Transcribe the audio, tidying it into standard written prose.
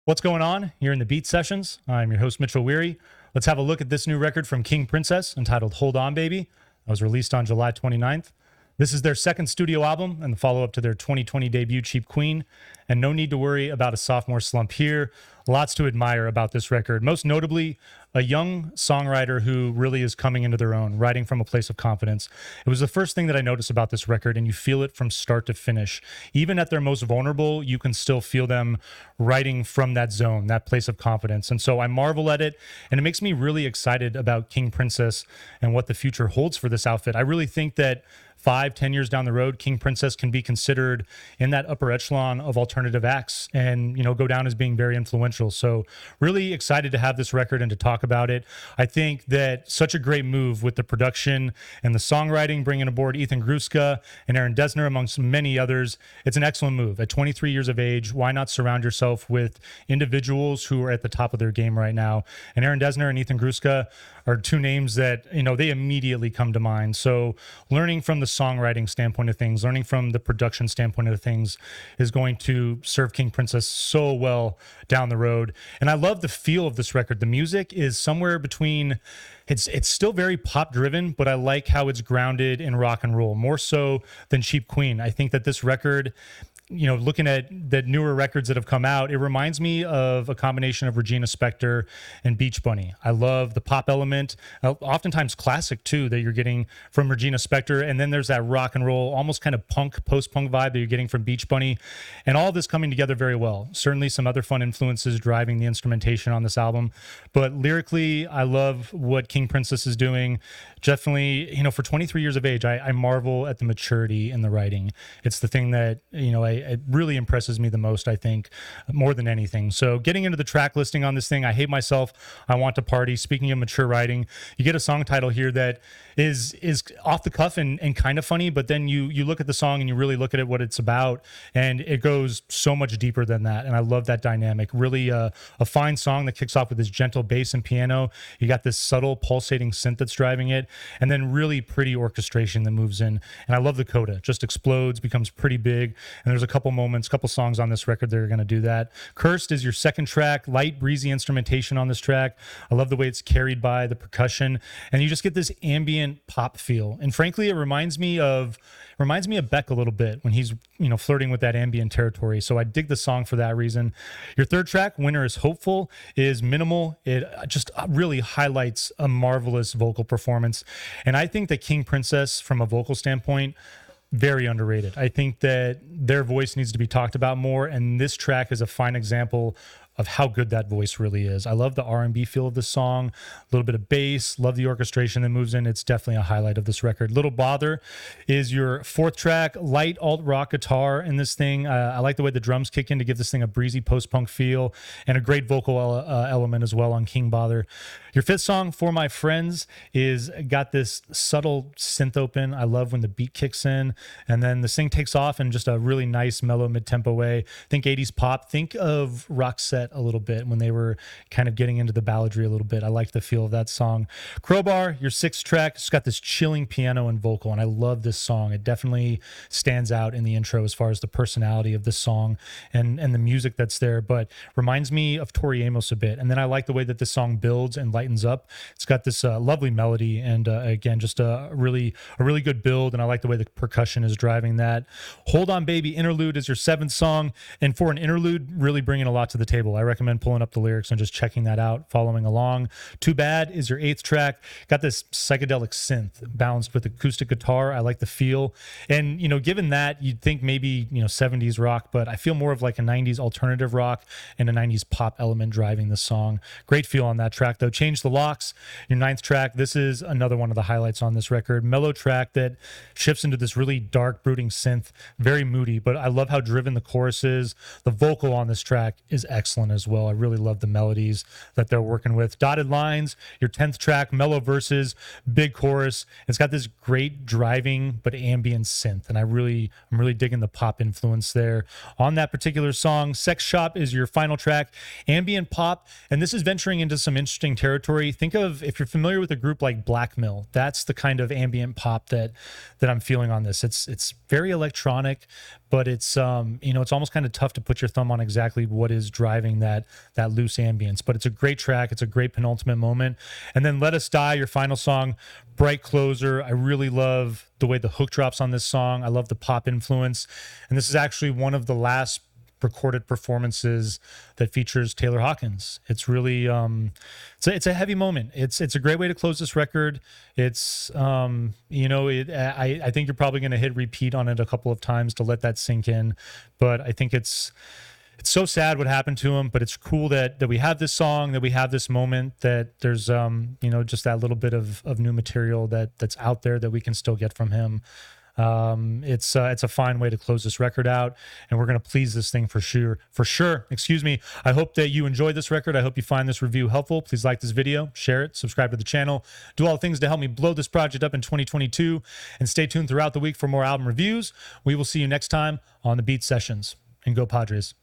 What's going on? You're in the Beat Sessions. I'm your host, Mitchell Weary. Let's have a look at this new record from King Princess entitled Hold On Baby. That was released on July 29th. This is their second studio album and the follow-up to their 2020 debut, Cheap Queen. And no need to worry about a sophomore slump here. Lots to admire about this record. Most notably, a young songwriter who really is coming into their own, writing from a place of confidence. It was the first thing that I noticed about this record, and you feel it from start to finish. Even at their most vulnerable, you can still feel them writing from that zone, that place of confidence. And so I marvel at it, and it makes me really excited about King Princess and what the future holds for this outfit. I really think that 5-10 years down the road, King Princess can be considered in that upper echelon of alternative acts and, go down as being very influential. So really excited to have this record and to talk about it. I think that such a great move with the production and the songwriting, bringing aboard Ethan Gruska and Aaron Dessner, amongst many others. It's an excellent move. At 23 years of age, why not surround yourself with individuals who are at the top of their game right now? And Aaron Dessner and Ethan Gruska are two names that, they immediately come to mind. So learning from the songwriting standpoint of things, learning from the production standpoint of things is going to serve King Princess so well down the road. And I love the feel of this record. The music is somewhere between, it's still very pop driven, but I like how it's grounded in rock and roll, more so than Cheap Queen. I think that this record, looking at the newer records that have come out, it reminds me of a combination of Regina Spektor and Beach Bunny. I love the pop element, oftentimes classic too, that you're getting from Regina Spektor. And then there's that rock and roll, almost kind of punk, post-punk vibe that you're getting from Beach Bunny. And all of this coming together very well. Certainly some other fun influences driving the instrumentation on this album. But lyrically, I love what King Princess is doing. Definitely, for 23 years of age, I marvel at the maturity in the writing. It's the thing that, it really impresses me the most, I think, more than anything. So getting into the track listing on this thing, I Hate Myself, I Want to Party. Speaking of mature writing, you get a song title here that is off the cuff and kind of funny, but then you look at the song and you really look at it, what it's about, and it goes so much deeper than that. And I love that dynamic. Really a fine song that kicks off with this gentle bass and piano. You got this subtle pulsating synth that's driving it, and then really pretty orchestration that moves in. And I love the coda. Just explodes, becomes pretty big, and there's a couple songs on this record that are going to do that. Cursed is your second track. Light, breezy instrumentation on this track. I love the way it's carried by the percussion, and you just get this ambient pop feel. And frankly, it reminds me of Beck a little bit when he's flirting with that ambient territory. So I dig the song for that reason. Your third track, Winter is Hopeful, is minimal. It just really highlights a marvelous vocal performance. And I think that King Princess, from a vocal standpoint, very underrated. I think that their voice needs to be talked about more, and this track is a fine example of how good that voice really is. I love the R&B feel of the song, a little bit of bass, love the orchestration that moves in. It's definitely a highlight of this record. Little Bother is your fourth track. Light alt rock guitar in this thing. I like the way the drums kick in to give this thing a breezy post-punk feel, and a great vocal element as well on King Bother. Your fifth song, For My Friends, is got this subtle synth open. I love when the beat kicks in, and then this thing takes off in just a really nice, mellow, mid-tempo way. Think 80s pop. Think of Roxette a little bit when they were kind of getting into the balladry a little bit. I like the feel of that song. Crowbar, your sixth track, it's got this chilling piano and vocal, and I love this song. It definitely stands out in the intro as far as the personality of the song and the music that's there, but reminds me of Tori Amos a bit. And then I like the way that this song builds and lightens up. It's got this lovely melody, and again, just a really good build, and I like the way the percussion is driving that. Hold On Baby, Interlude, is your seventh song, and for an interlude, really bringing a lot to the table. I recommend pulling up the lyrics and just checking that out, following along. Too Bad is your eighth track. Got this psychedelic synth balanced with acoustic guitar. I like the feel, and given that, you'd think maybe 70s rock, but I feel more of like a 90s alternative rock and a 90s pop element driving the song. Great feel on that track though. Change the Locks, your ninth track. This is another one of the highlights on this record. Mellow track that shifts into this really dark, brooding synth, very moody, but I love how driven the chorus is. The vocal on this track is excellent as well. I really love the melodies that they're working with. Dotted Lines, your 10th track, mellow verses, big chorus. It's got this great driving but ambient synth, and I'm really digging the pop influence there on that particular song. Sex Shop is your final track, ambient pop, and this is venturing into some interesting territory. Think of, if you're familiar with a group like Black Mill, that's the kind of ambient pop that I'm feeling on this. It's very electronic, but it's it's almost kind of tough to put your thumb on exactly what is driving having that loose ambience. But it's a great track. It's a great penultimate moment. And then Let Us Die, your final song, bright closer. I really love the way the hook drops on this song. I love the pop influence. And this is actually one of the last recorded performances that features Taylor Hawkins. It's really it's a heavy moment. It's a great way to close this record. It's I think you're probably going to hit repeat on it a couple of times to let that sink in, but I think it's so sad what happened to him, but it's cool that we have this song, that we have this moment, that there's just that little bit of new material that's out there that we can still get from him. It's a fine way to close this record out, and we're going to please this thing for sure. Excuse me. I hope that you enjoyed this record. I hope you find this review helpful. Please like this video, share it, subscribe to the channel, do all the things to help me blow this project up in 2022, and stay tuned throughout the week for more album reviews. We will see you next time on the Beat Sessions, and go Padres.